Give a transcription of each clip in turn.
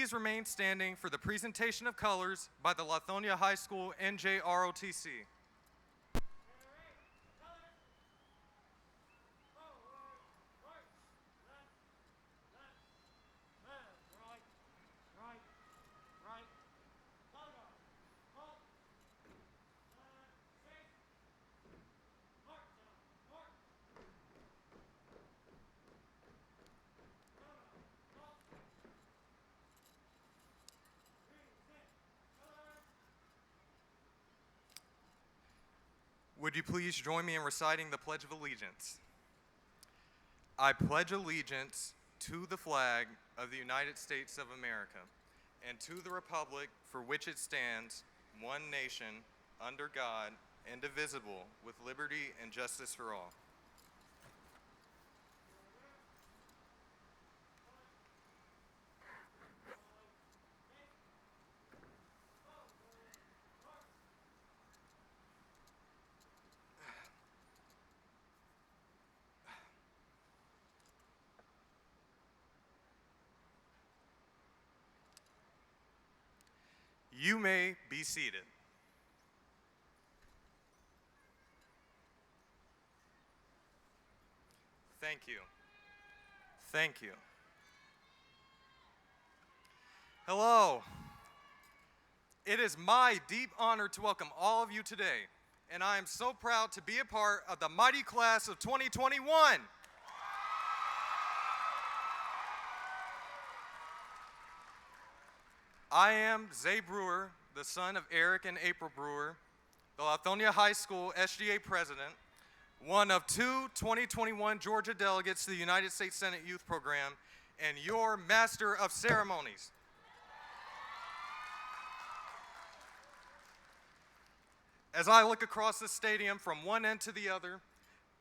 please remain standing for the presentation of colors by the Lithonia High School NJROTC. Would you please join me in reciting the Pledge of Allegiance? I pledge allegiance to the flag of the United States of America and to the republic for which it stands, one nation, under God, indivisible, with liberty and justice for all. You may be seated. Thank you. Thank you. Hello. It is my deep honor to welcome all of you today, and I am so proud to be a part of the mighty class of 2021. I am Zay Brewer, the son of Eric and April Brewer, the Lithonia High School SGA president, one of two 2021 Georgia delegates to the United States Senate Youth Program, and your master of ceremonies. As I look across the stadium from one end to the other,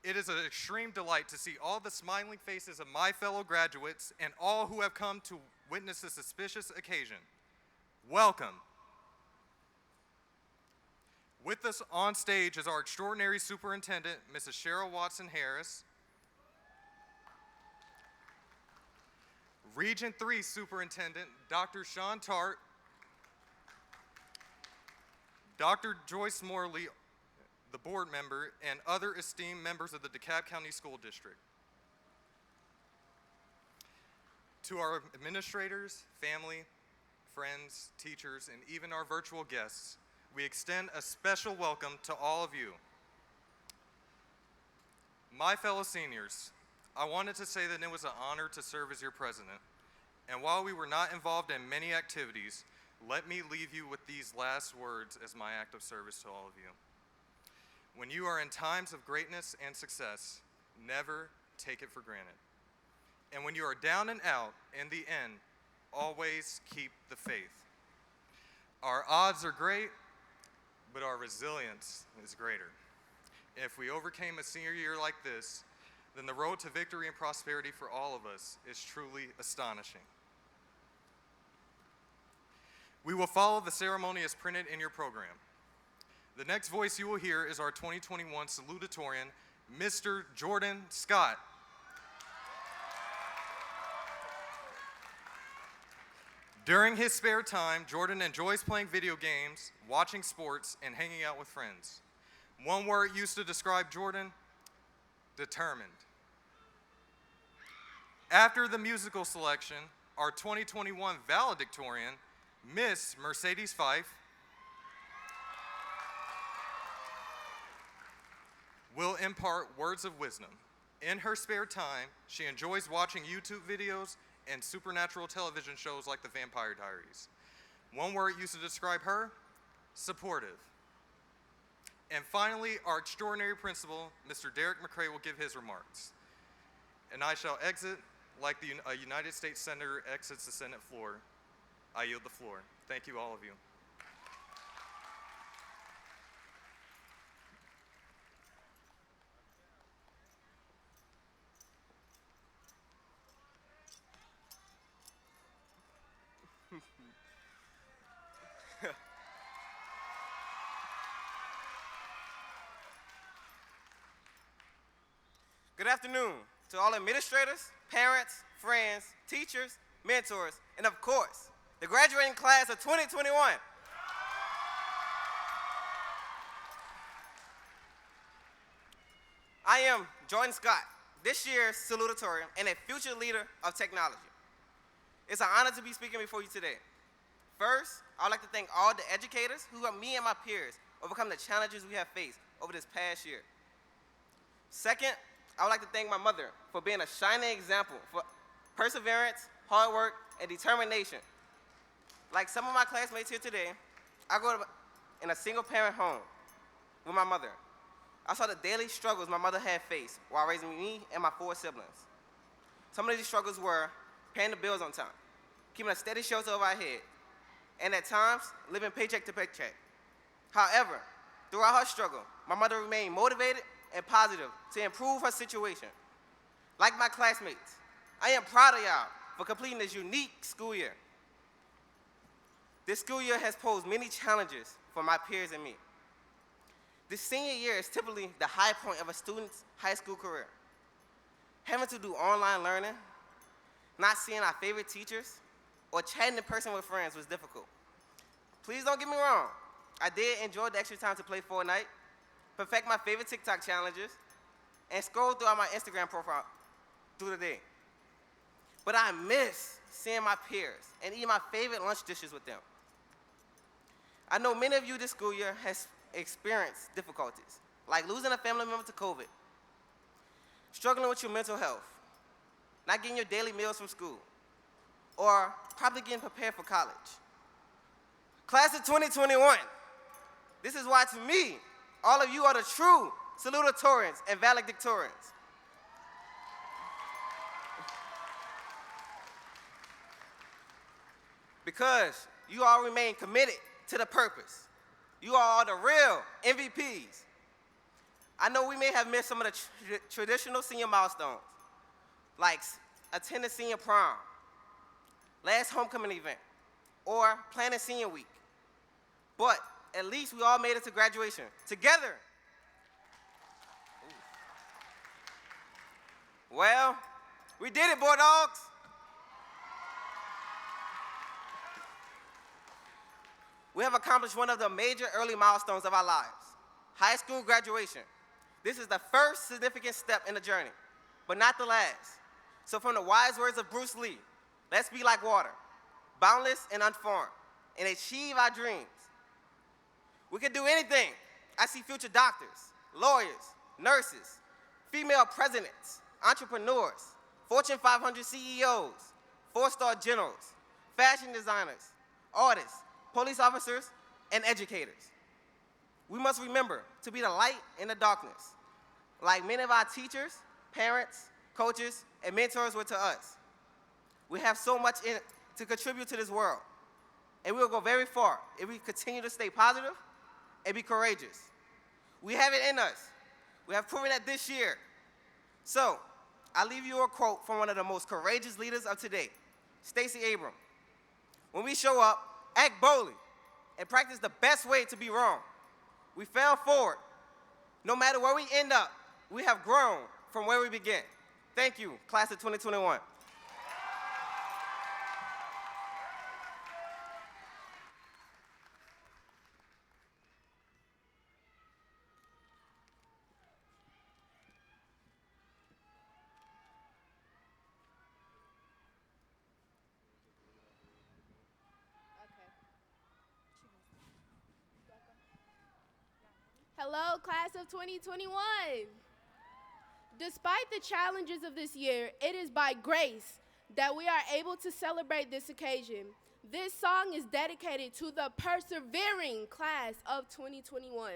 it is an extreme delight to see all the smiling faces of my fellow graduates and all who have come to witness this auspicious occasion. Welcome. With us on stage is our extraordinary superintendent, Mrs. Cheryl Watson Harris, Region 3 Superintendent, Dr. Sean Tart, Dr. Joyce Morley, the board member, and other esteemed members of the DeKalb County School District. To our administrators, family, friends, teachers, and even our virtual guests, we extend a special welcome to all of you. My fellow seniors, I wanted to say that it was an honor to serve as your president, and while we were not involved in many activities, let me leave you with these last words as my act of service to all of you. When you are in times of greatness and success, never take it for granted. And when you are down and out, in the end, always keep the faith. Our odds are great, but our resilience is greater. If we overcame a senior year like this, then the road to victory and prosperity for all of us is truly astonishing. We will follow the ceremony as printed in your program. The next voice you will hear is our 2021 Salutatorian, Mr. Jordan Scott. During his spare time, Jordan enjoys playing video games, watching sports, and hanging out with friends. One word used to describe Jordan: determined. After the musical selection, our 2021 Valedictorian, Miss Mercedes Fife, will impart words of wisdom. In her spare time, she enjoys watching YouTube videos and supernatural television shows like The Vampire Diaries. One word used to describe her: supportive. And finally, our extraordinary principal, Mr. Derek McCray, will give his remarks. And I shall exit like a United States Senator exits the Senate floor. I yield the floor. Thank you, all of you. Good afternoon to all administrators, parents, friends, teachers, mentors, and of course, the graduating class of 2021. I am Jordan Scott, this year's Salutatorian and a future leader of technology. It's an honor to be speaking before you today. First, I would like to thank all the educators who helped me and my peers overcome the challenges we have faced over this past year. Second, I would like to thank my mother for being a shining example for perseverance, hard work, and determination. Like some of my classmates here today, I grew up in a single-parent home with my mother. I saw the daily struggles my mother had faced while raising me and my 4 siblings. Some of these struggles were paying the bills on time, keeping a steady shelter over our head, and at times, living paycheck to paycheck. However, throughout her struggle, my mother remained motivated and positive to improve her situation. Like my classmates, I am proud of y'all for completing this unique school year. This school year has posed many challenges for my peers and me. This senior year is typically the high point of a student's high school career. Having to do online learning, not seeing our favorite teachers, or chatting in person with friends was difficult. Please don't get me wrong. I did enjoy the extra time to play Fortnite, perfect my favorite TikTok challenges, and scroll throughout my Instagram profile through the day. But I miss seeing my peers and eating my favorite lunch dishes with them. I know many of you this school year has experienced difficulties, like losing a family member to COVID, struggling with your mental health, not getting your daily meals from school, or probably getting prepared for college. Class of 2021, this is why to me, all of you are the true salutatorians and valedictorians. Because you all remain committed to the purpose. You all are the real MVPs. I know we may have missed some of the traditional senior milestones, like attending senior prom, last homecoming event, or planning senior week. But at least we all made it to graduation together. Well, we did it, boy dogs. We have accomplished one of the major early milestones of our lives, high school graduation. This is the first significant step in the journey, but not the last. So from the wise words of Bruce Lee, let's be like water, boundless and unformed, and achieve our dreams. We can do anything. I see future doctors, lawyers, nurses, female presidents, entrepreneurs, Fortune 500 CEOs, 4-star generals, fashion designers, artists, police officers, and educators. We must remember to be the light in the darkness, like many of our teachers, parents, coaches, and mentors were to us. We have so much to contribute to this world, and we will go very far if we continue to stay positive and be courageous. We have it in us. We have proven that this year. So, I'll leave you a quote from one of the most courageous leaders of today, Stacey Abrams. When we show up, act boldly, and practice the best way to be wrong. We fail forward. No matter where we end up, we have grown from where we began. Thank you, class of 2021. Hello, class of 2021. Despite the challenges of this year, it is by grace that we are able to celebrate this occasion. This song is dedicated to the persevering class of 2021.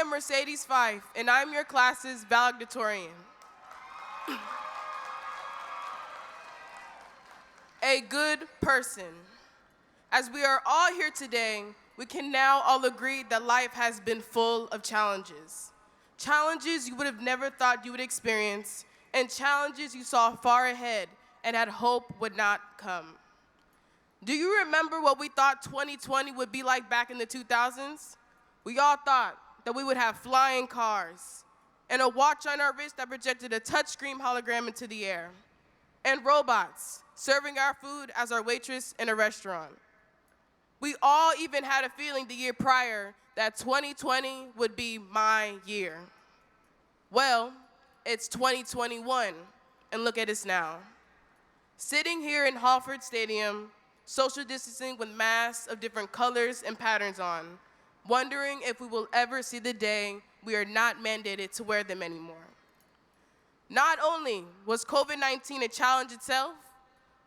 am Mercedes Fife, and I'm your class's valedictorian. A good person. As we are all here today, we can now all agree that life has been full of challenges. Challenges you would have never thought you would experience, and challenges you saw far ahead and had hope would not come. Do you remember what we thought 2020 would be like back in the 2000s? We all thought that we would have flying cars, and a watch on our wrist that projected a touchscreen hologram into the air, and robots serving our food as our waitress in a restaurant. We all even had a feeling the year prior that 2020 would be my year. Well, it's 2021, and look at us now. Sitting here in Halford Stadium, social distancing with masks of different colors and patterns on, wondering if we will ever see the day we are not mandated to wear them anymore. Not only was COVID-19 a challenge itself,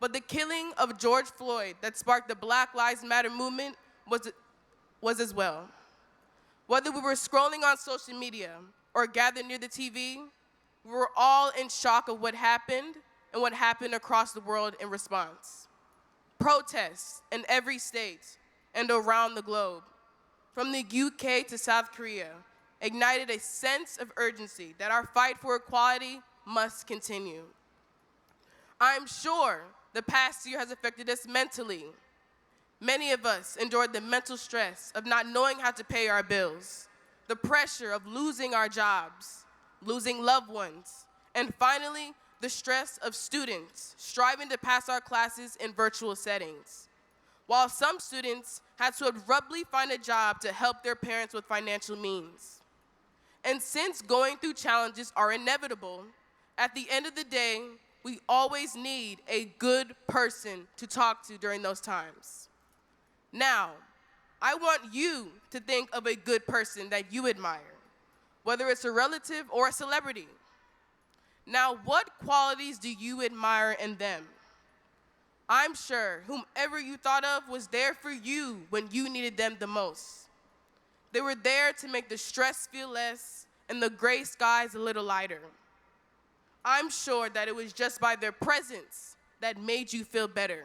but the killing of George Floyd that sparked the Black Lives Matter movement was as well. Whether we were scrolling on social media or gathered near the TV, we were all in shock of what happened and what happened across the world in response. Protests in every state and around the globe, from the UK to South Korea, ignited a sense of urgency that our fight for equality must continue. I'm sure the past year has affected us mentally. Many of us endured the mental stress of not knowing how to pay our bills, the pressure of losing our jobs, losing loved ones, and finally, the stress of students striving to pass our classes in virtual settings, while some students had to abruptly find a job to help their parents with financial means. And since going through challenges are inevitable, at the end of the day, we always need a good person to talk to during those times. Now, I want you to think of a good person that you admire, whether it's a relative or a celebrity. Now, what qualities do you admire in them? I'm sure whomever you thought of was there for you when you needed them the most. They were there to make the stress feel less and the gray skies a little lighter. I'm sure that it was just by their presence that made you feel better.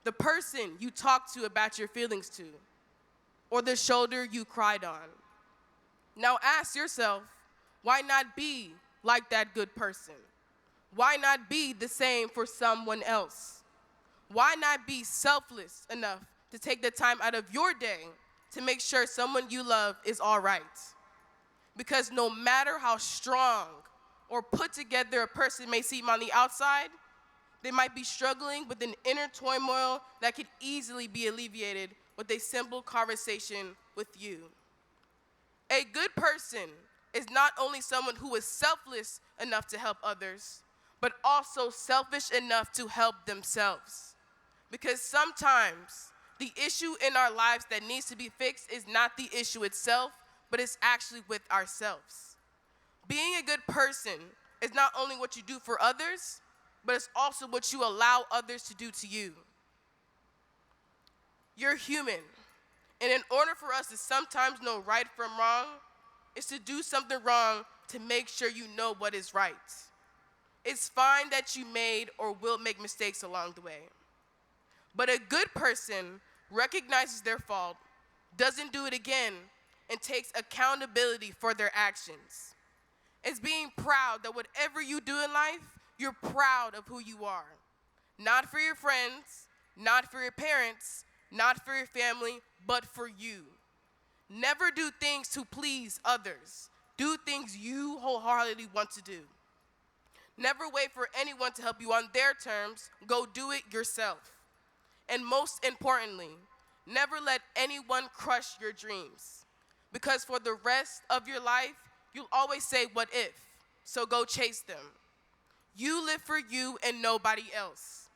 The person you talked to about your feelings to, or the shoulder you cried on. Now ask yourself, why not be like that good person? Why not be the same for someone else? Why not be selfless enough to take the time out of your day to make sure someone you love is all right? Because no matter how strong or put together a person may seem on the outside, they might be struggling with an inner turmoil that could easily be alleviated with a simple conversation with you. A good person is not only someone who is selfless enough to help others, but also selfish enough to help themselves. Because sometimes the issue in our lives that needs to be fixed is not the issue itself, but it's actually with ourselves. Being a good person is not only what you do for others, but it's also what you allow others to do to you. You're human, and in order for us to sometimes know right from wrong, is to do something wrong to make sure you know what is right. It's fine that you made or will make mistakes along the way. But a good person recognizes their fault, doesn't do it again, and takes accountability for their actions. It's being proud that whatever you do in life, you're proud of who you are. Not for your friends, not for your parents, not for your family, but for you. Never do things to please others. Do things you wholeheartedly want to do. Never wait for anyone to help you on their terms. Go do it yourself. And most importantly, never let anyone crush your dreams. Because for the rest of your life, you'll always say, what if? So go chase them. You live for you and nobody else.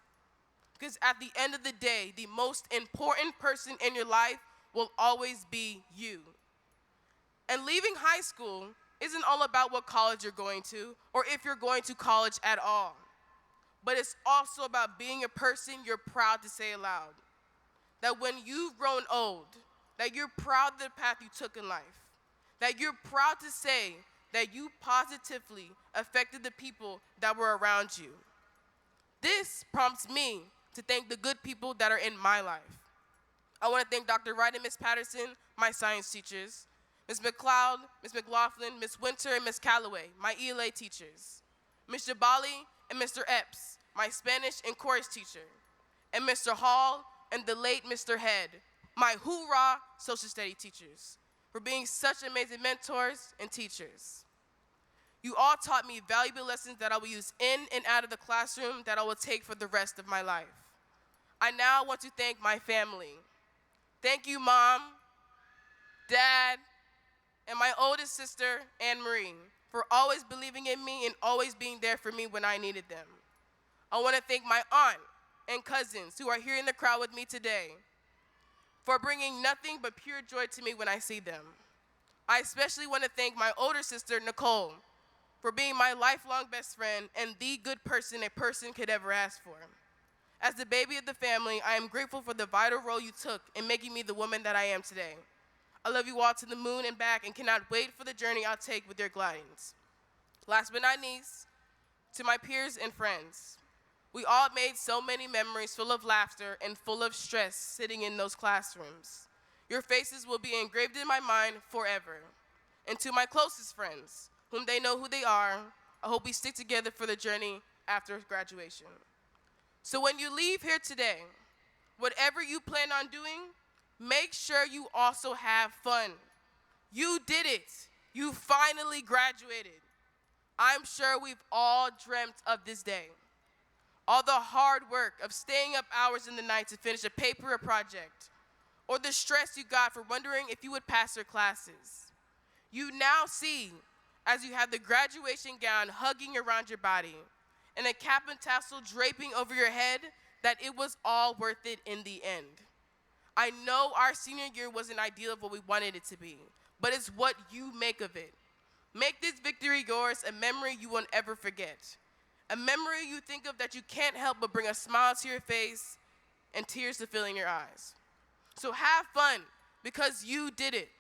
Because at the end of the day, the most important person in your life will always be you. And leaving high school isn't all about what college you're going to or if you're going to college at all. But it's also about being a person you're proud to say aloud. That when you've grown old, that you're proud of the path you took in life. that you're proud to say that you positively affected the people that were around you. This prompts me to thank the good people that are in my life. I want to thank Dr. Wright and Ms. Patterson, my science teachers, Ms. McLeod, Ms. McLaughlin, Ms. Winter, and Ms. Calloway, my ELA teachers, Ms. Jabali and Mr. Epps, my Spanish and chorus teacher, and Mr. Hall and the late Mr. Head, my hoorah social study teachers, for being such amazing mentors and teachers. You all taught me valuable lessons that I will use in and out of the classroom that I will take for the rest of my life. I now want to thank my family. Thank you, Mom, Dad, and my oldest sister, Anne-Marie, for always believing in me and always being there for me when I needed them. I want to thank my aunt and cousins who are here in the crowd with me today for bringing nothing but pure joy to me when I see them. I especially want to thank my older sister, Nicole, for being my lifelong best friend and the good person a person could ever ask for. As the baby of the family, I am grateful for the vital role you took in making me the woman that I am today. I love you all to the moon and back and cannot wait for the journey I'll take with your guidance. Last but not least, to my peers and friends. We all made so many memories full of laughter and full of stress sitting in those classrooms. Your faces will be engraved in my mind forever. And to my closest friends, whom they know who they are, I hope we stick together for the journey after graduation. So when you leave here today, whatever you plan on doing, make sure you also have fun. You did it. You finally graduated. I'm sure we've all dreamt of this day. All the hard work of staying up hours in the night to finish a paper or project, or the stress you got for wondering if you would pass your classes. You now see, as you have the graduation gown hugging around your body and a cap and tassel draping over your head, that it was all worth it in the end. I know our senior year wasn't ideal of what we wanted it to be, but it's what you make of it. Make this victory yours, a memory you won't ever forget. A memory you think of that you can't help but bring a smile to your face and tears to fill in your eyes. So have fun, because you did it.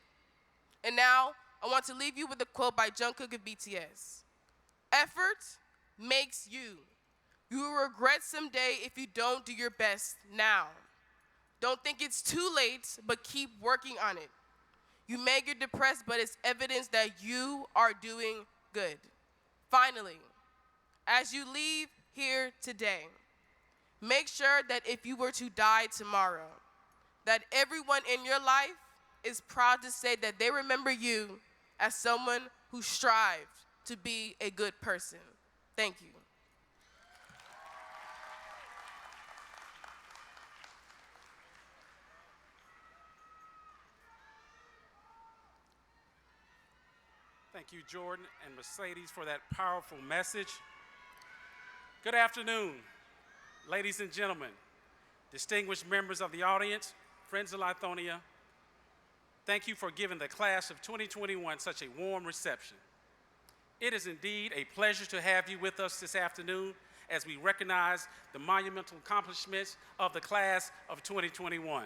And now, I want to leave you with a quote by Jungkook of BTS. Effort makes you. You will regret someday if you don't do your best now. Don't think it's too late, but keep working on it. You may get depressed, but it's evidence that you are doing good. Finally, as you leave here today, make sure that if you were to die tomorrow, that everyone in your life is proud to say that they remember you as someone who strived to be a good person. Thank you. Thank you, Jordan and Mercedes, for that powerful message. Good afternoon, ladies and gentlemen, distinguished members of the audience, friends of Lithonia. Thank you for giving the class of 2021 such a warm reception. It is indeed a pleasure to have you with us this afternoon as we recognize the monumental accomplishments of the class of 2021.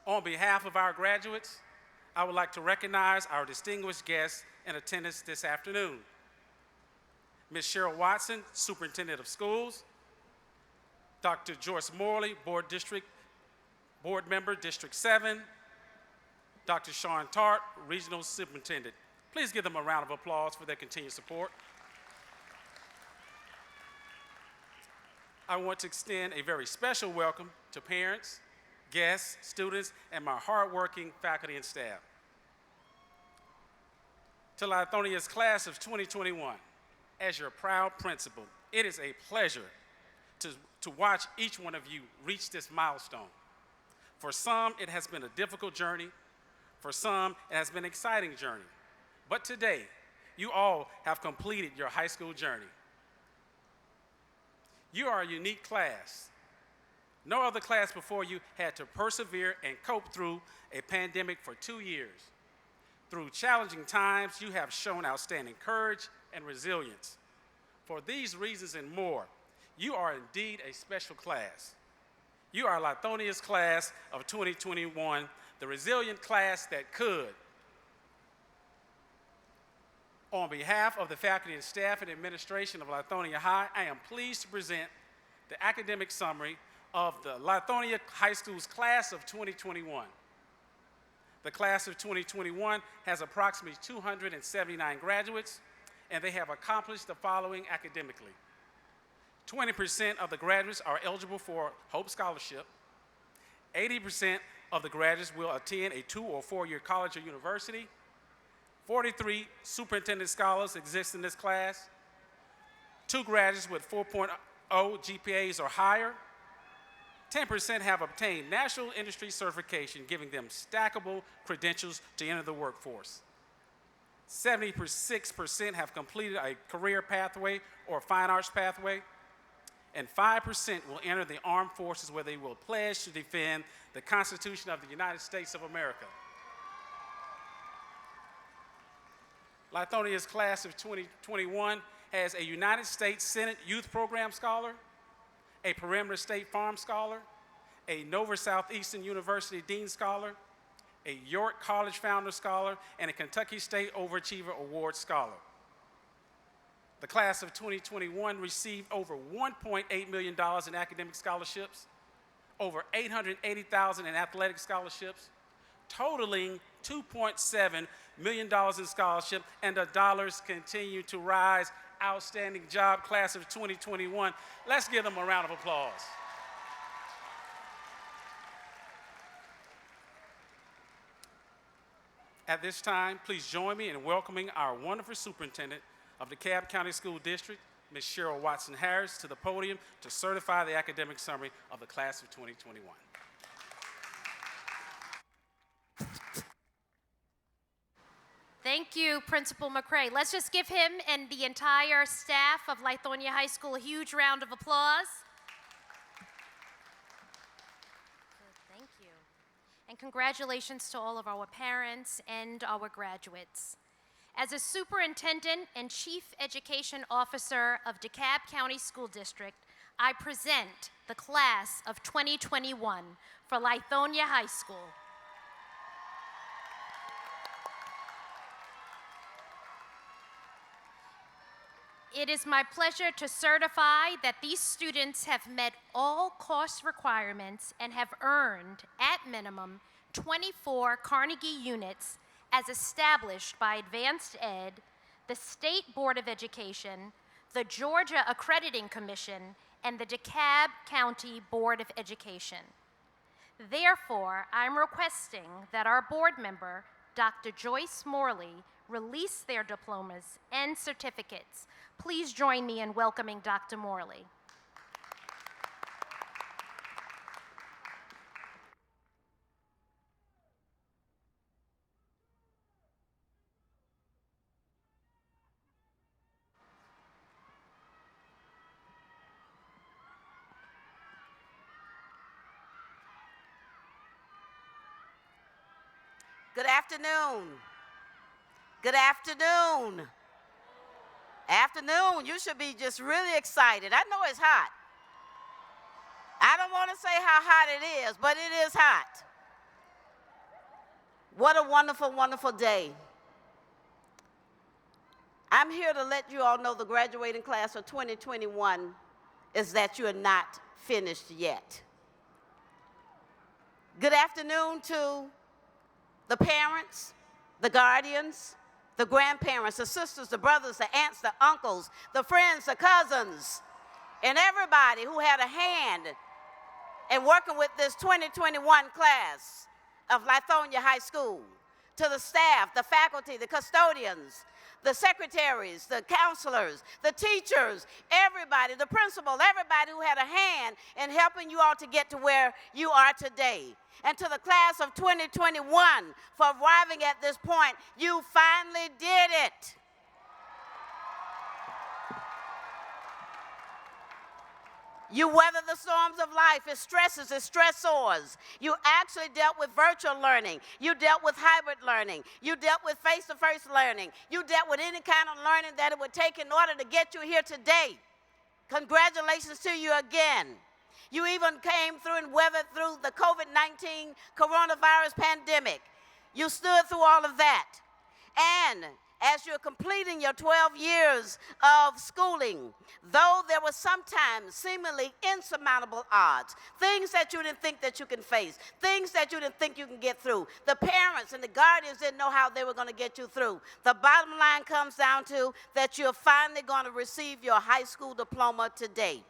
On behalf of our graduates, I would like to recognize our distinguished guests in attendance this afternoon. Ms. Cheryl Watson, Superintendent of Schools, Dr. Joyce Morley, Board Member, District 7, Dr. Sean Tart, Regional Superintendent. Please give them a round of applause for their continued support. I want to extend a very special welcome to parents, guests, students, and my hardworking faculty and staff. To Lithonia's class of 2021, as your proud principal, it is a pleasure to watch each one of you reach this milestone. For some, it has been a difficult journey. For some, it has been an exciting journey. But today, you all have completed your high school journey. You are a unique class. No other class before you had to persevere and cope through a pandemic for 2 years. Through challenging times, you have shown outstanding courage and resilience. For these reasons and more, you are indeed a special class. You are Lithonia's class of 2021, the resilient class that could, On behalf of the faculty and staff and administration of Lithonia High, I am pleased to present the academic summary of the Lithonia High School's class of 2021. The class of 2021 has approximately 279 graduates, and they have accomplished the following academically. 20% of the graduates are eligible for Hope Scholarship. 80% of the graduates will attend a 2- or 4-year college or university. 43 superintendent scholars exist in this class. 2 graduates with 4.0 GPAs or higher. 10% have obtained national industry certification, giving them stackable credentials to enter the workforce. 76% have completed a career pathway or fine arts pathway. And 5% will enter the armed forces, where they will pledge to defend the Constitution of the United States of America. Lithonia's class of 2021 has a United States Senate Youth Program Scholar, a Perimeter State Farm Scholar, a Nova Southeastern University Dean Scholar, a York College Founder Scholar, and a Kentucky State Overachiever Award Scholar. The class of 2021 received over $1.8 million in academic scholarships, over $880,000 in athletic scholarships, totaling $2.7 million in scholarship, and the dollars continue to rise. Outstanding job, class of 2021. Let's give them a round of applause. At this time, please join me in welcoming our wonderful superintendent of the DeKalb County School District, Ms. Cheryl Watson-Harris, to the podium to certify the academic summary of the class of 2021. Thank you, Principal McCray. Let's just give him and the entire staff of Lithonia High School a huge round of applause. Good, thank you. And congratulations to all of our parents and our graduates. As a superintendent and chief education officer of DeKalb County School District, I present the class of 2021 for Lithonia High School. It is my pleasure to certify that these students have met all course requirements and have earned, at minimum, 24 Carnegie units as established by Advanced Ed, the State Board of Education, the Georgia Accrediting Commission, and the DeKalb County Board of Education. Therefore, I'm requesting that our board member, Dr. Joyce Morley, release their diplomas and certificates. Please join me in welcoming Dr. Morley. Good afternoon. Good afternoon. Afternoon, you should be just really excited. I know it's hot. I don't want to say how hot it is, but it is hot. What a wonderful, wonderful day. I'm here to let you all know the graduating class of 2021 is that you are not finished yet. Good afternoon to the parents, the guardians, the grandparents, the sisters, the brothers, the aunts, the uncles, the friends, the cousins, and everybody who had a hand in working with this 2021 class of Lithonia High School. To the staff, the faculty, the custodians, the secretaries, the counselors, the teachers, everybody, the principal, everybody who had a hand in helping you all to get to where you are today. And to the class of 2021 for arriving at this point, you finally did it. You weathered the storms of life, its stresses, its stressors. You actually dealt with virtual learning. You dealt with hybrid learning. You dealt with face-to-face learning. You dealt with any kind of learning that it would take in order to get you here today. Congratulations to you again. You even came through and weathered through the COVID-19 coronavirus pandemic. You stood through all of that. And as you're completing your 12 years of schooling, though there were sometimes seemingly insurmountable odds, things that you didn't think that you can face, things that you didn't think you can get through, the parents and the guardians didn't know how they were going to get you through. The bottom line comes down to that you're finally going to receive your high school diploma today.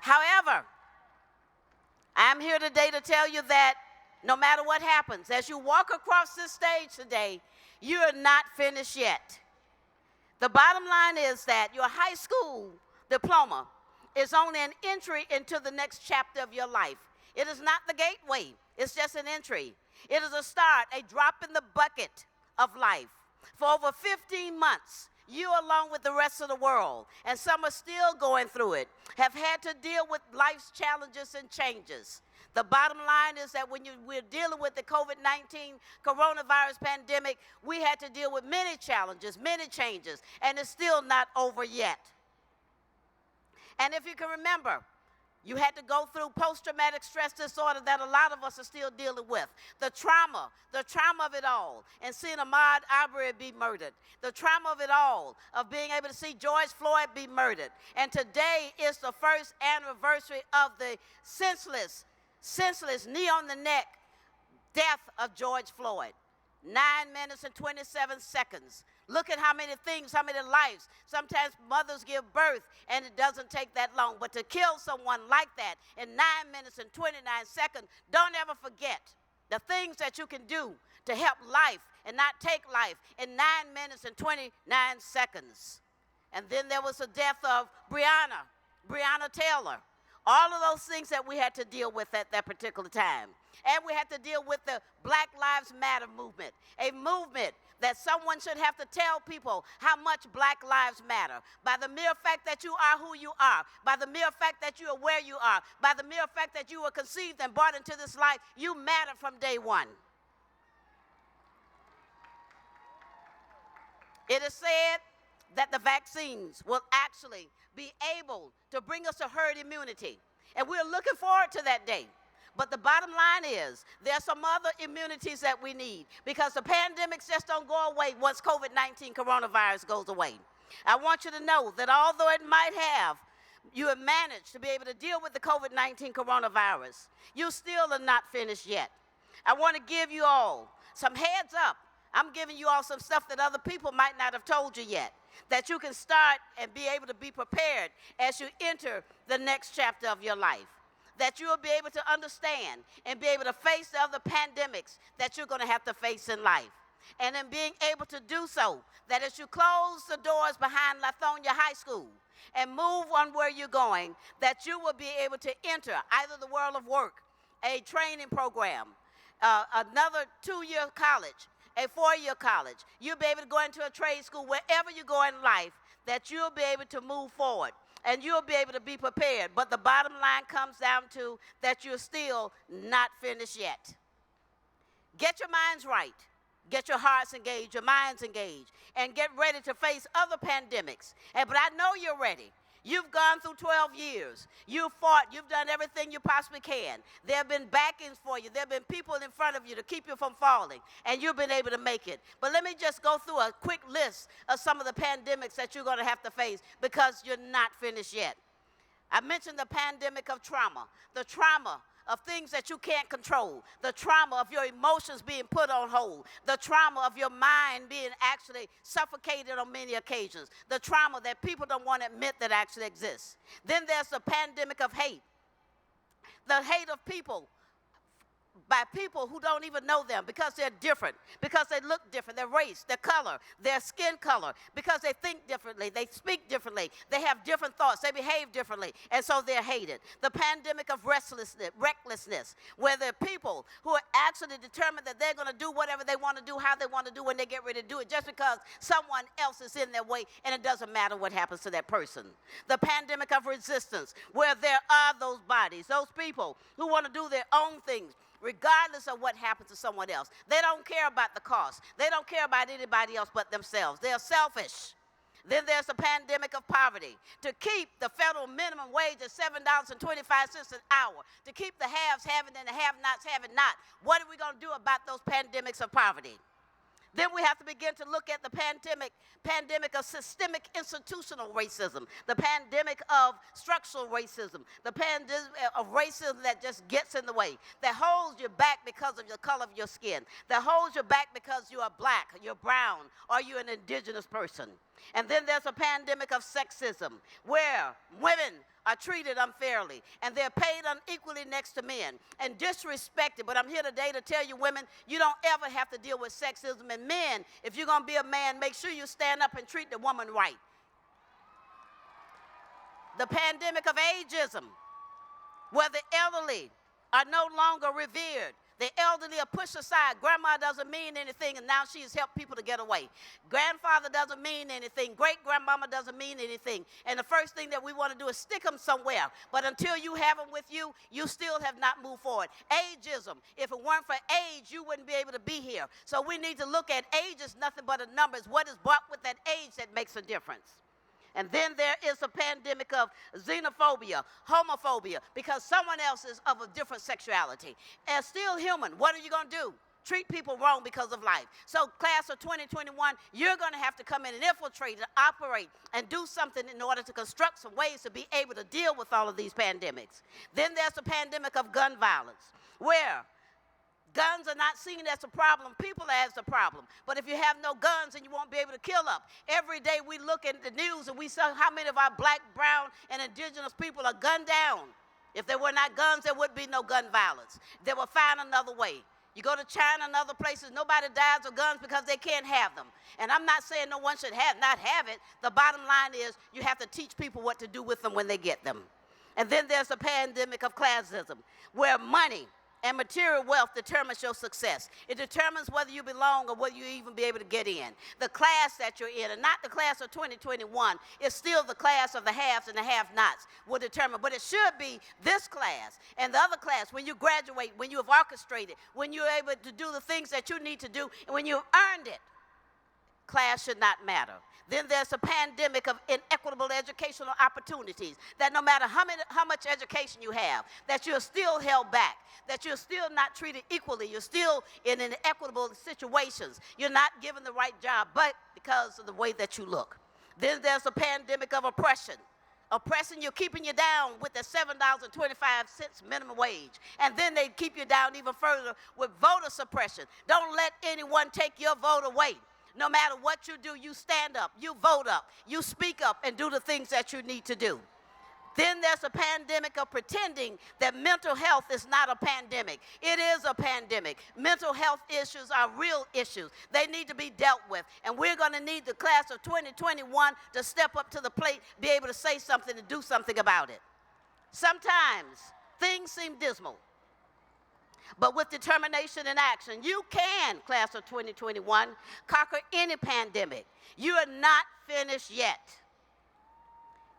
However, I'm here today to tell you that no matter what happens, as you walk across this stage today, you are not finished yet. The bottom line is that your high school diploma is only an entry into the next chapter of your life. It is not the gateway. It's just an entry. It is a start, a drop in the bucket of life. For over 15 months, you, along with the rest of the world, and some are still going through it, have had to deal with life's challenges and changes. The bottom line is that when we're dealing with the COVID-19 coronavirus pandemic, we had to deal with many challenges, many changes, and it's still not over yet. And if you can remember, you had to go through post-traumatic stress disorder that a lot of us are still dealing with. The trauma of it all, and seeing Ahmaud Arbery be murdered. The trauma of it all, of being able to see George Floyd be murdered. And today is the first anniversary of the senseless knee on the neck death of George Floyd. 9 minutes and 27 seconds. Look at how many things, how many lives. Sometimes mothers give birth and it doesn't take that long. But to kill someone like that in 9 minutes and 29 seconds, don't ever forget the things that you can do to help life and not take life in 9 minutes and 29 seconds. And then there was the death of Breonna Taylor. All of those things that we had to deal with at that particular time. And we had to deal with the Black Lives Matter movement, a movement that someone should have to tell people how much Black lives matter. By the mere fact that you are who you are, by the mere fact that you are where you are, by the mere fact that you were conceived and brought into this life, you matter from day one. It is said that the vaccines will actually be able to bring us to herd immunity. And we're looking forward to that day. But the bottom line is, there's some other immunities that we need because the pandemics just don't go away once COVID-19 coronavirus goes away. I want you to know that although you have managed to be able to deal with the COVID-19 coronavirus, you still are not finished yet. I want to give you all some heads up. I'm giving you all some stuff that other people might not have told you yet, that you can start and be able to be prepared as you enter the next chapter of your life. That you will be able to understand and be able to face the other pandemics that you're going to have to face in life. And in being able to do so, that as you close the doors behind Lithonia High School and move on where you're going, that you will be able to enter either the world of work, a training program, another 2-year college, a 4-year college. You'll be able to go into a trade school, wherever you go in life, that you'll be able to move forward. And you'll be able to be prepared. But the bottom line comes down to that you're still not finished yet. Get your minds right. Get your hearts engaged, your minds engaged, and get ready to face other pandemics. But I know you're ready. You've gone through 12 years. You've fought. You've done everything you possibly can. There have been backings for you. There have been people in front of you to keep you from falling, and you've been able to make it. But let me just go through a quick list of some of the pandemics that you're going to have to face because you're not finished yet. I mentioned the pandemic of trauma, the trauma of things that you can't control, the trauma of your emotions being put on hold, the trauma of your mind being actually suffocated on many occasions, the trauma that people don't want to admit that actually exists. Then there's the pandemic of hate, the hate of people by people who don't even know them because they're different, because they look different, their race, their color, their skin color, because they think differently, they speak differently, they have different thoughts, they behave differently, and so they're hated. The pandemic of recklessness, where there are people who are actually determined that they're going to do whatever they want to do, how they want to do, when they get ready to do it, just because someone else is in their way, and it doesn't matter what happens to that person. The pandemic of resistance, where there are those bodies, those people who want to do their own things, regardless of what happens to someone else. They don't care about the cost. They don't care about anybody else but themselves. They're selfish. Then there's the pandemic of poverty. To keep the federal minimum wage at $7.25 an hour. To keep the haves having and the have-nots having not. What are we going to do about those pandemics of poverty? Then we have to begin to look at the pandemic of systemic institutional racism, the pandemic of structural racism, the pandemic of racism that just gets in the way, that holds you back because of the color of your skin, that holds you back because you are black, you're brown, or you're an indigenous person. And then there's a pandemic of sexism, where women are treated unfairly, and they're paid unequally next to men and disrespected. But I'm here today to tell you, women, you don't ever have to deal with sexism. And men, if you're going to be a man, make sure you stand up and treat the woman right. The pandemic of ageism, where the elderly are no longer revered. The elderly are pushed aside. Grandma doesn't mean anything, and now she's helped people to get away. Grandfather doesn't mean anything. Great-grandmama doesn't mean anything. And the first thing that we want to do is stick them somewhere. But until you have them with you, you still have not moved forward. Ageism. If it weren't for age, you wouldn't be able to be here. So we need to look at age as nothing but a number. It's what is brought with that age that makes a difference. And then there is a pandemic of xenophobia, homophobia, because someone else is of a different sexuality. And still human. What are you going to do? Treat people wrong because of life. So class of 2021, you're going to have to come in and infiltrate and operate and do something in order to construct some ways to be able to deal with all of these pandemics. Then there's the pandemic of gun violence, where guns are not seen as a problem. People are as a problem. But if you have no guns, then you won't be able to kill up. Every day we look at the news and we see how many of our black, brown, and indigenous people are gunned down. If there were not guns, there would be no gun violence. They will find another way. You go to China and other places, nobody dies of guns because they can't have them. And I'm not saying no one should not have it. The bottom line is you have to teach people what to do with them when they get them. And then there's the pandemic of classism, where money and material wealth determines your success. It determines whether you belong or whether you even be able to get in. The class that you're in, and not the class of 2021, is still the class of the haves and the have-nots will determine. But it should be this class and the other class when you graduate, when you have orchestrated, when you're able to do the things that you need to do, and when you've earned it. Class should not matter. Then there's a pandemic of inequitable educational opportunities, that no matter how much education you have, that you're still held back, that you're still not treated equally, you're still in inequitable situations, you're not given the right job, but because of the way that you look. Then there's a pandemic of oppression. Oppressing you, keeping you down with the $7.25 minimum wage. And then they keep you down even further with voter suppression. Don't let anyone take your vote away. No matter what you do, you stand up, you vote up, you speak up, and do the things that you need to do. Then there's a pandemic of pretending that mental health is not a pandemic. It is a pandemic. Mental health issues are real issues. They need to be dealt with. And we're going to need the class of 2021 to step up to the plate, be able to say something and do something about it. Sometimes things seem dismal. But with determination and action, you can, class of 2021, conquer any pandemic. You are not finished yet.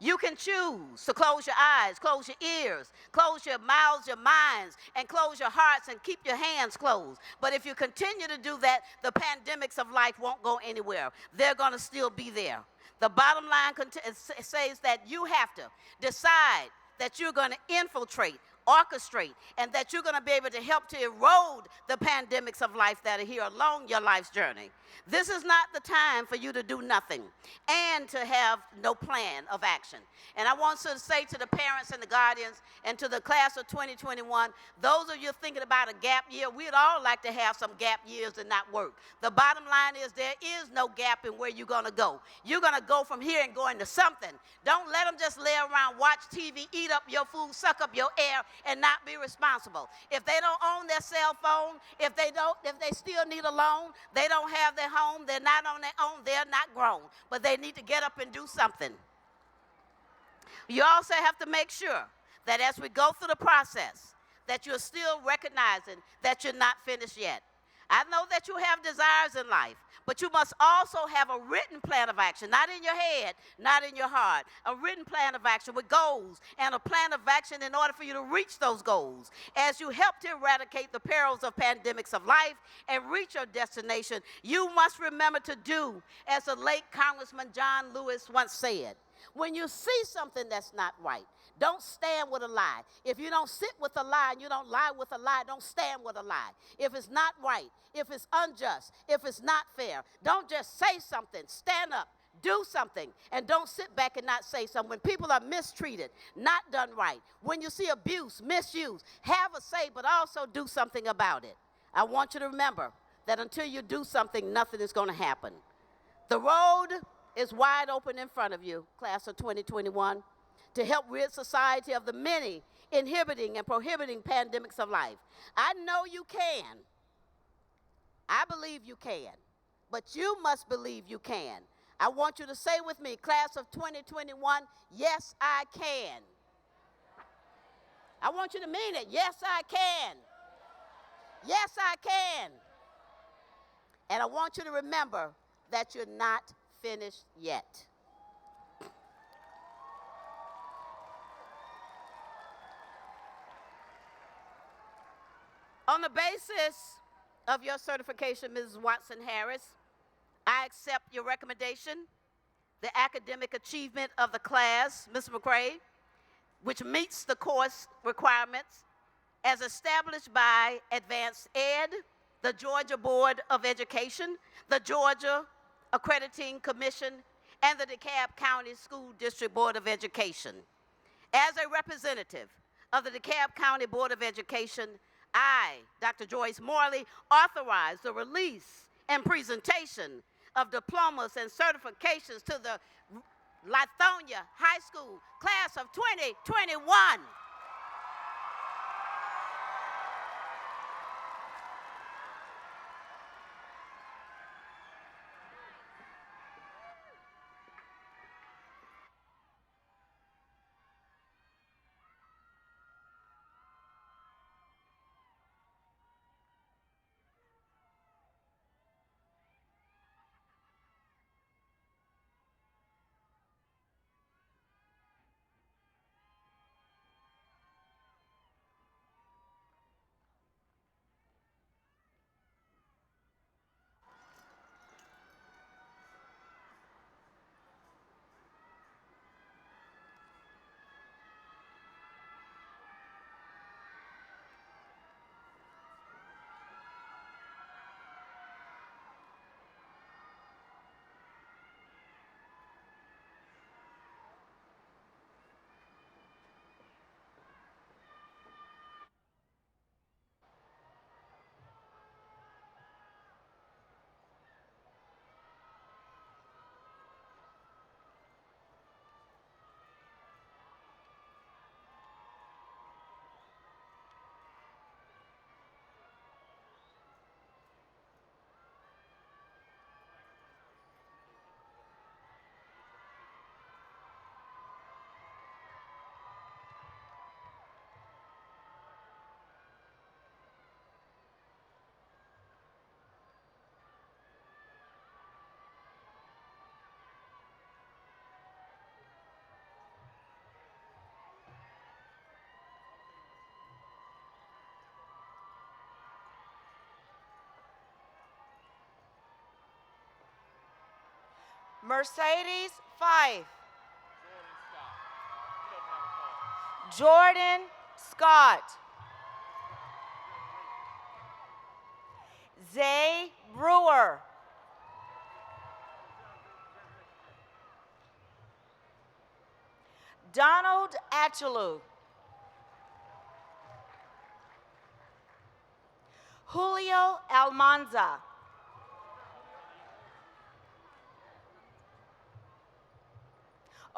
You can choose to close your eyes, close your ears, close your mouths, your minds, and close your hearts and keep your hands closed. But if you continue to do that, the pandemics of life won't go anywhere. They're going to still be there. The bottom line says that you have to decide that you're going to infiltrate, orchestrate, and that you're going to be able to help to erode the pandemics of life that are here along your life's journey. This is not the time for you to do nothing and to have no plan of action. And I want to say to the parents and the guardians and to the class of 2021, those of you thinking about a gap year, we'd all like to have some gap years and not work. The bottom line is there is no gap in where you're going to go. You're going to go from here and go into something. Don't let them just lay around, watch TV, eat up your food, suck up your air, and not be responsible. If they don't own their cell phone, if they still need a loan, they don't have their home, they're not on their own, they're not grown, but they need to get up and do something. You also have to make sure that as we go through the process, that you're still recognizing that you're not finished yet. I know that you have desires in life, but you must also have a written plan of action, not in your head, not in your heart. A written plan of action with goals and a plan of action in order for you to reach those goals. As you help to eradicate the perils of pandemics of life and reach your destination, you must remember to do as the late Congressman John Lewis once said. When you see something that's not right, don't stand with a lie. If you don't sit with a lie and you don't lie with a lie, don't stand with a lie. If it's not right, if it's unjust, if it's not fair, don't just say something. Stand up, do something, and don't sit back and not say something. When people are mistreated, not done right, when you see abuse, misuse, have a say, but also do something about it. I want you to remember that until you do something, nothing is going to happen. The road is wide open in front of you, class of 2021, to help rid society of the many inhibiting and prohibiting pandemics of life. I know you can. I believe you can. But you must believe you can. I want you to say with me, class of 2021, yes, I can. I want you to mean it. Yes, I can. Yes, I can. And I want you to remember that you're not finished yet. On the basis of your certification, Mrs. Watson-Harris, I accept your recommendation, the academic achievement of the class, Ms. McCrae, which meets the course requirements as established by Advanced Ed, the Georgia Board of Education, the Georgia Accrediting Commission, and the DeKalb County School District Board of Education. As a representative of the DeKalb County Board of Education, I, Dr. Joyce Morley, authorize the release and presentation of diplomas and certifications to the Lithonia High School class of 2021. Mercedes Fife. Jordan Scott. Zay Brewer. Donald Achelu. Julio Almanza.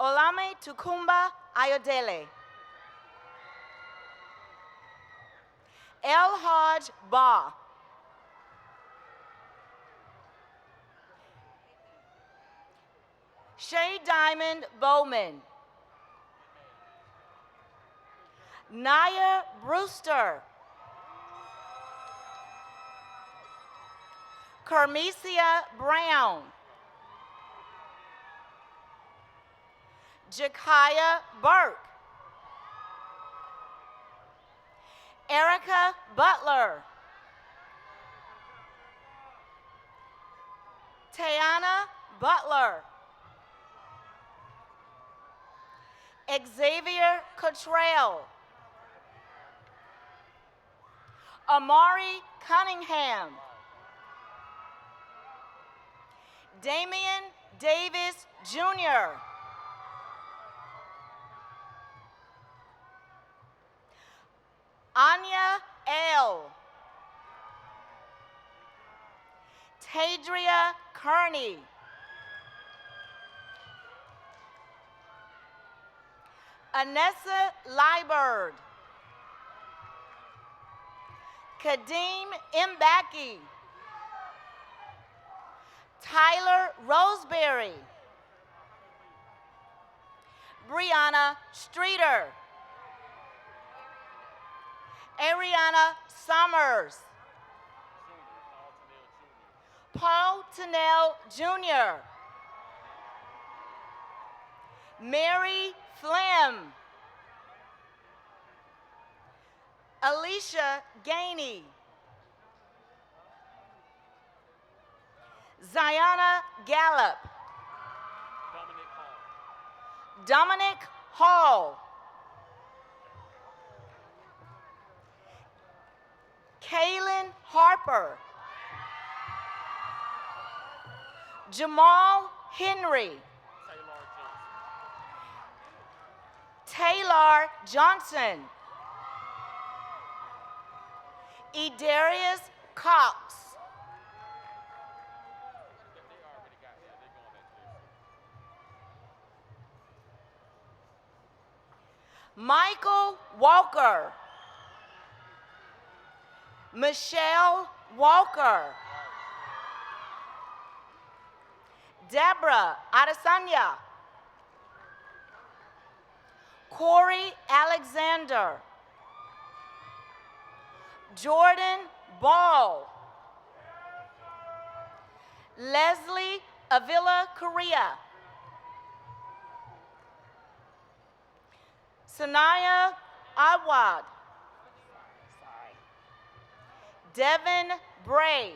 Olame Tukumba Ayodele. El Haj Ba. Shay Diamond Bowman. Naya Brewster. Kermesia Brown. Jakaya Burke. Erica Butler. Tayana Butler. Xavier Cottrell. Amari Cunningham. Damian Davis Jr. Anya L. Tadria Kearney. Anessa Liburd. Kadeem Mbaki. Tyler Roseberry. Brianna Streeter. Ariana Summers. Paul Tennell Jr. Mary Flim. Alicia Gainey. Ziona Gallup. Dominic Hall. Kaylin Harper. Jamal Henry. Taylor Johnson. Edarius Cox. Michael Walker. Michelle Walker. Deborah Adesanya. Corey Alexander. Jordan Ball. Leslie Avila Correa. Sanaya Awad. Devin Bray.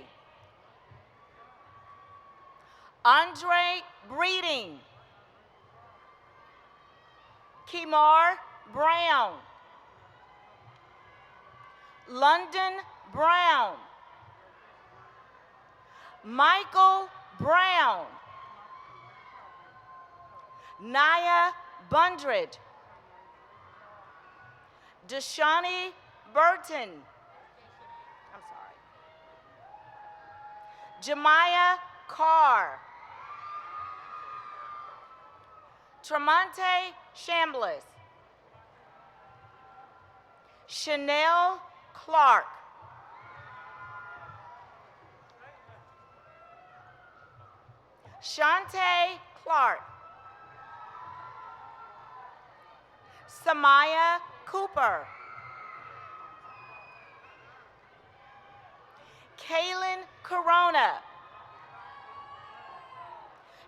Andre Breeding. Kimar Brown. London Brown. Michael Brown. Naya Bundred. Deshani Burton. I'm sorry. Jemiah Carr. Tremonte Chambliss. Chanel Clark. Shante Clark. Samaya Cooper. Kaylin Corona.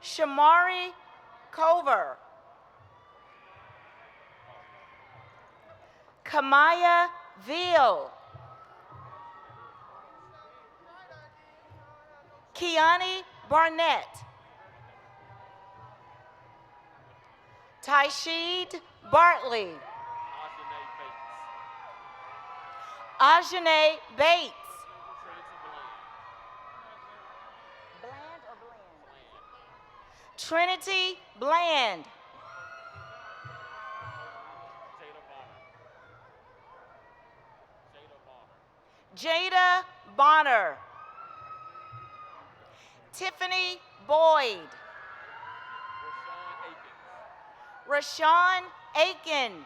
Shamari Cover. Kamaya Veal. Kiani Barnett. Taisheed Bartley. Ajane Bates. Bland or Bland? Trinity Bland. Jada Bonner. Tiffany Boyd. Rashawn Akins.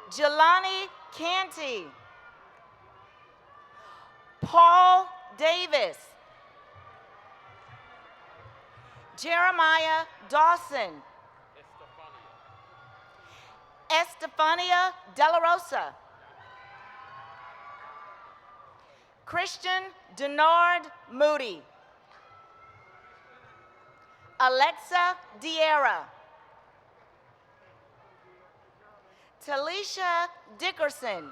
Jelani Canty. Paul Davis. Jeremiah Dawson. Estefania De La Rosa. Christian Denard Moody. Alexa Diera. Talisha Dickerson.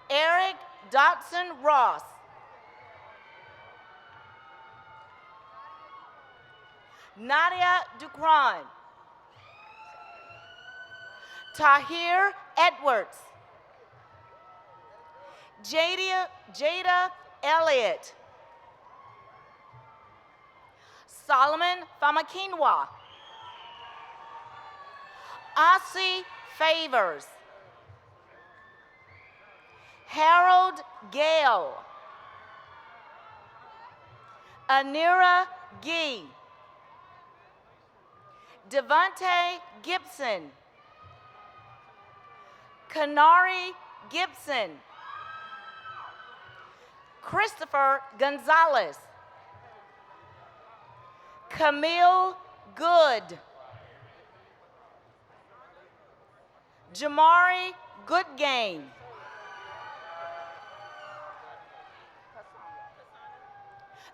Eric Dotson Ross. Nadia Ducron. Tahir Edwards. Jada Elliott. Solomon Famakinwa. Ossie Favors. Harold Gale. Anira Gee. Devontae Gibson. Kanari Gibson. Christopher Gonzalez. Camille Good. Jamari Goodgame.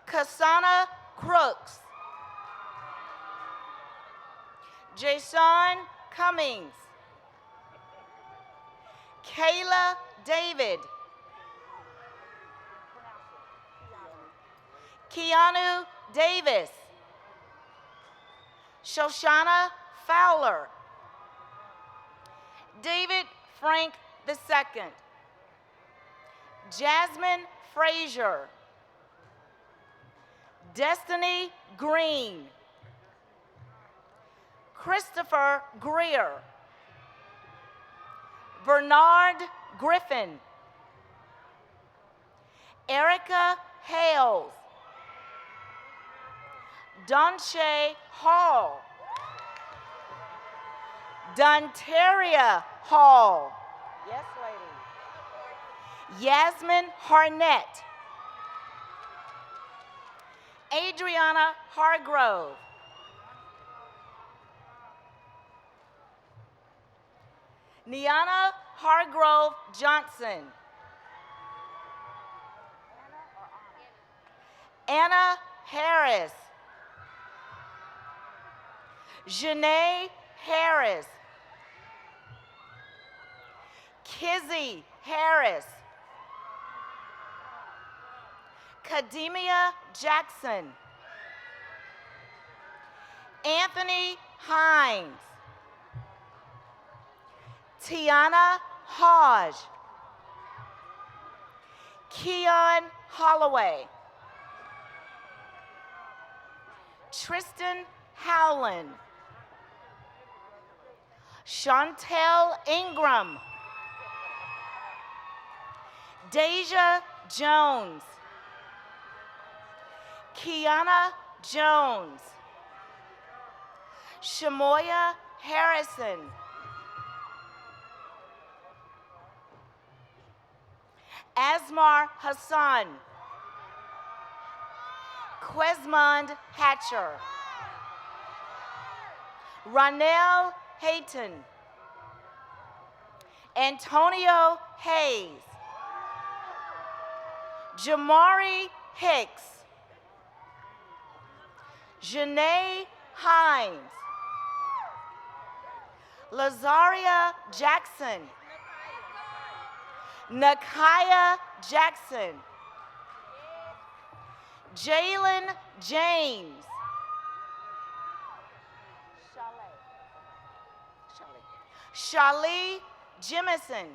Kasana Crooks. Jason Cummings. Kayla David. Keanu Davis. Shoshana Fowler. David Frank II. Jasmine Frazier. Destiny Green. Christopher Greer. Bernard Griffin. Erica Hales. Donche Hall. Dontaria Hall. Yes, lady. Yasmin Harnett. Adriana Hargrove. Niana Hargrove Johnson. Anna Harris. Janae Harris. Kizzy Harris. Kademia Jackson. Anthony Hines. Tiana Hodge. Keon Holloway. Tristan Howland. Chantel Ingram. Deja Jones. Kiana Jones. Shamoya Harrison. Asmar Hassan. Quesmond Hatcher. Ronell Hayton. Antonio Hayes. Jamari Hicks. Janae Hines. Lazaria Jackson. Nakaya Jackson. Jalen James. Shali Jemison.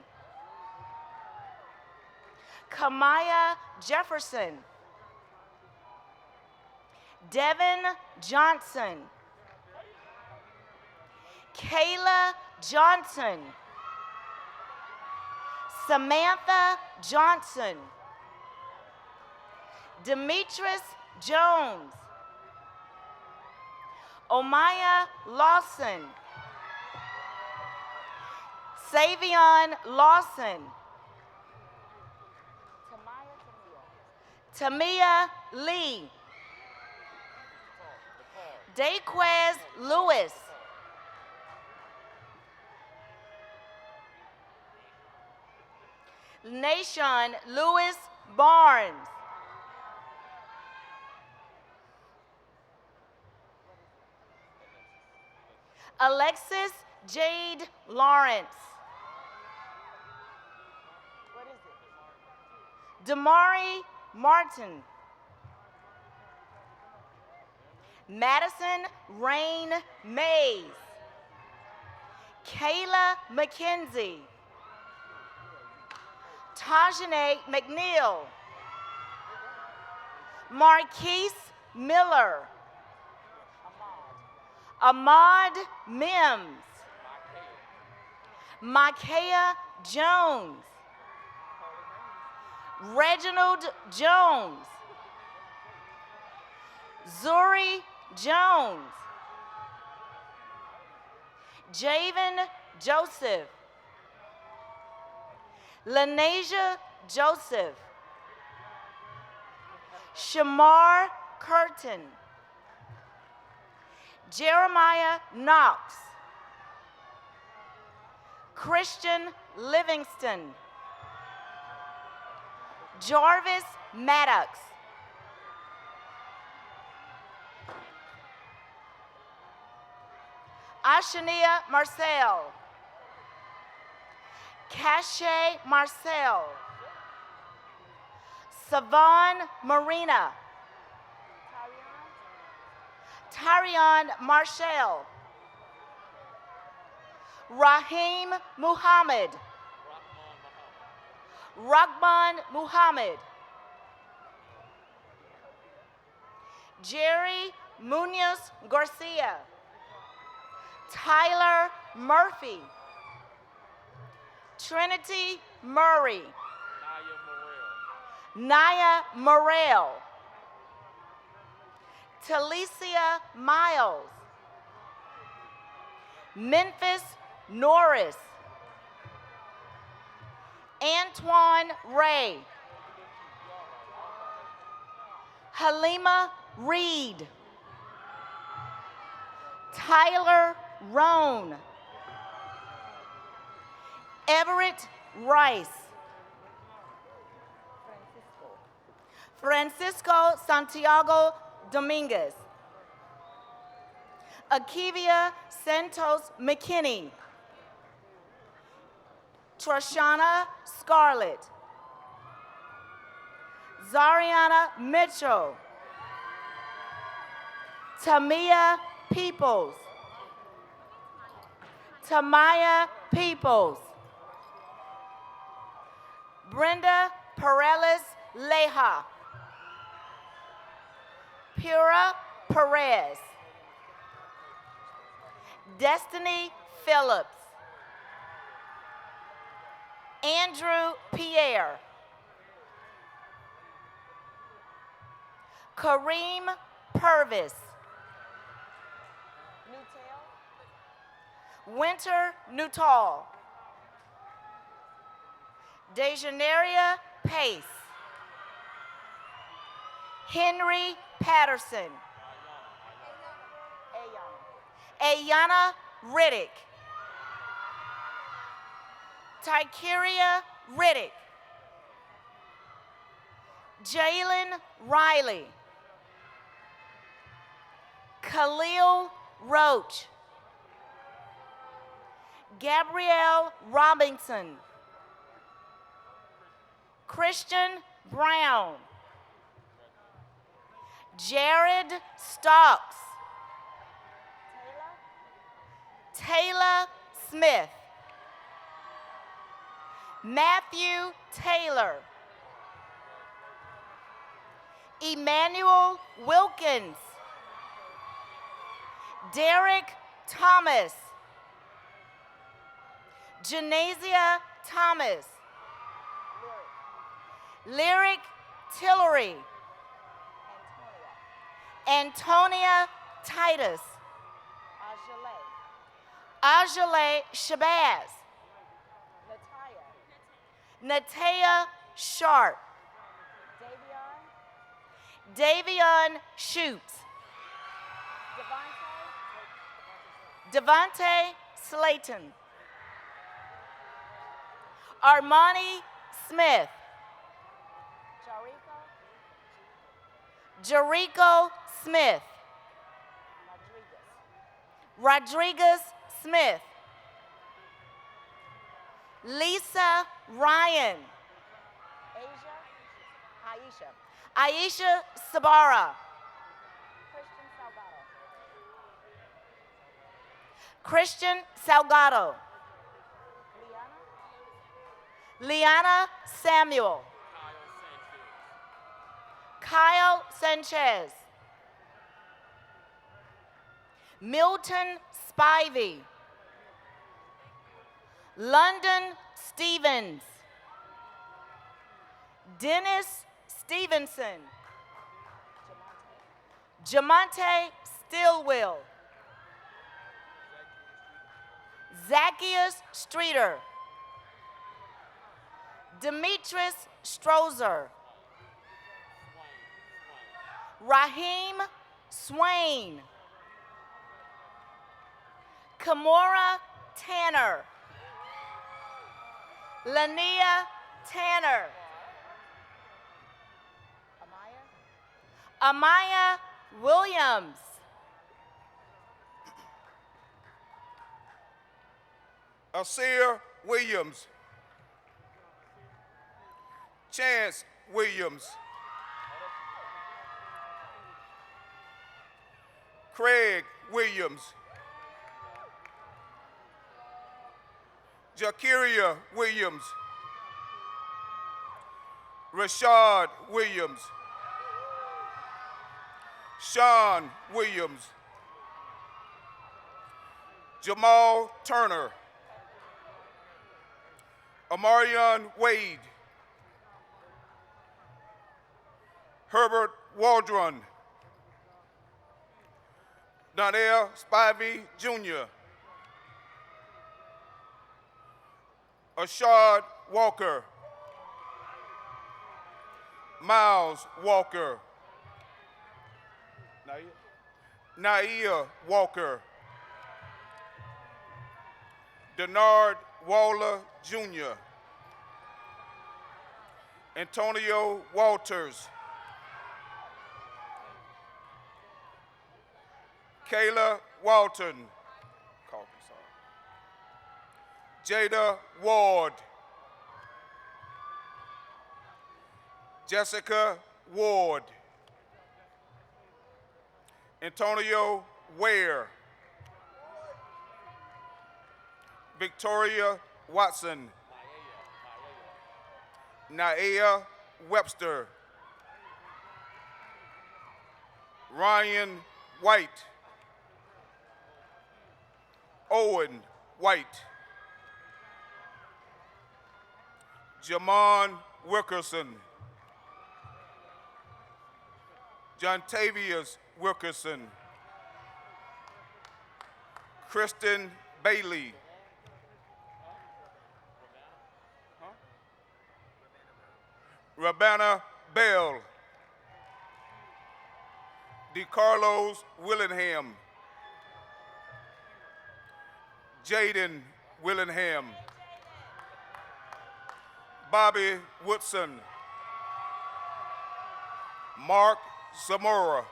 Kamaya Jefferson. Devin Johnson. Kayla Johnson. Samantha Johnson. Demetrius Jones. Omaya Lawson. Savion Lawson. Tamia Lee. Daquez Lewis. Nation Lewis Barnes. Alexis Jade Lawrence. Damari Martin. Madison Rain Mays. Kayla McKenzie. Tajane McNeil. Marquise Miller. Ahmad Mims. Micaiah Jones. Reginald Jones. Zuri Jones. Javen Joseph. Lanasia Joseph. Shamar Curtin. Jeremiah Knox. Christian Livingston. Jarvis Maddox. Ashania Marcel. Cache Marcel. Savon Marina. Tarion Marshall. Raheem Muhammad. Rahman Muhammad. Jerry Munoz Garcia. Tyler Murphy. Trinity Murray. Naya Morel. Talicia Miles. Memphis Norris. Antoine Ray. Halima Reed. Tyler Roan. Everett Rice. Francisco Santiago Dominguez. Akivia Santos McKinney. Trashana Scarlett. Zariana Mitchell. Tamia Peoples. Tamaya Peoples. Brenda Perales Leja. Pura Perez. Destiny Phillips. Andrew Pierre. Kareem Purvis. Winter Nuttall. Dejaneria Pace. Henry Patterson. Ayana Riddick. Tykeria Riddick. Jalen Riley. Khalil Roach. Gabrielle Robinson. Christian Brown. Jared Stocks. Taylor Smith. Matthew Taylor. Emmanuel Wilkins. Derek Thomas. Janasia Thomas. Lyric Tillery. Antonia Titus. Ajale Shabazz. Natea Sharp. Davion Schutz. Devontae Slayton. Armani Smith. Jericho Smith. Rodriguez Smith. Lisa Ryan. Aisha Sabara. Christian Salgado. Liana Samuel. Kyle Sanchez. Milton Spivey. London Stevens. Dennis Stevenson. Jamonte Stillwell. Zacchaeus Streeter. Demetrius Strozer. Raheem Swain. Kamora Tanner. Lania Tanner. Amaya Williams. Asir Williams. Chance Williams. Craig Williams. Jakiria Williams. Rashad Williams. Sean Williams. Jamal Turner. Amarion Wade. Herbert Waldron. Donnell Spivey Jr. Ashard Walker. Miles Walker. Naia Walker. Denard Waller Jr. Antonio Walters. Kayla Walton. Jada Ward. Jessica Ward. Antonio Ware. Victoria Watson. Naea Webster. Ryan White. Owen White. Jamon Wilkerson. Jontavius Wilkerson. Kristen Bailey. Rabanna Bell. DeCarlos Willingham. Jaden Willingham. Bobby Woodson. Mark Zamora.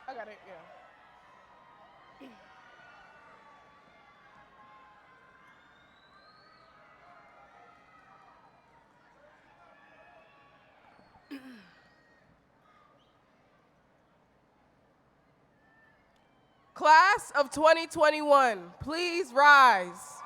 I got it, yeah. Class of 2021, please rise.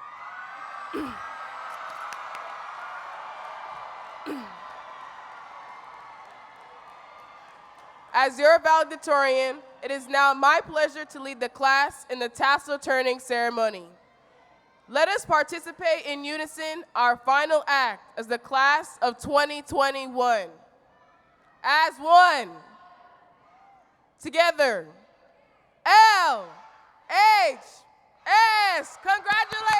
As your valedictorian, it is now my pleasure to lead the class in the tassel turning ceremony. Let us participate in unison our final act as the class of 2021. As one, together, L-H-S, congratulations!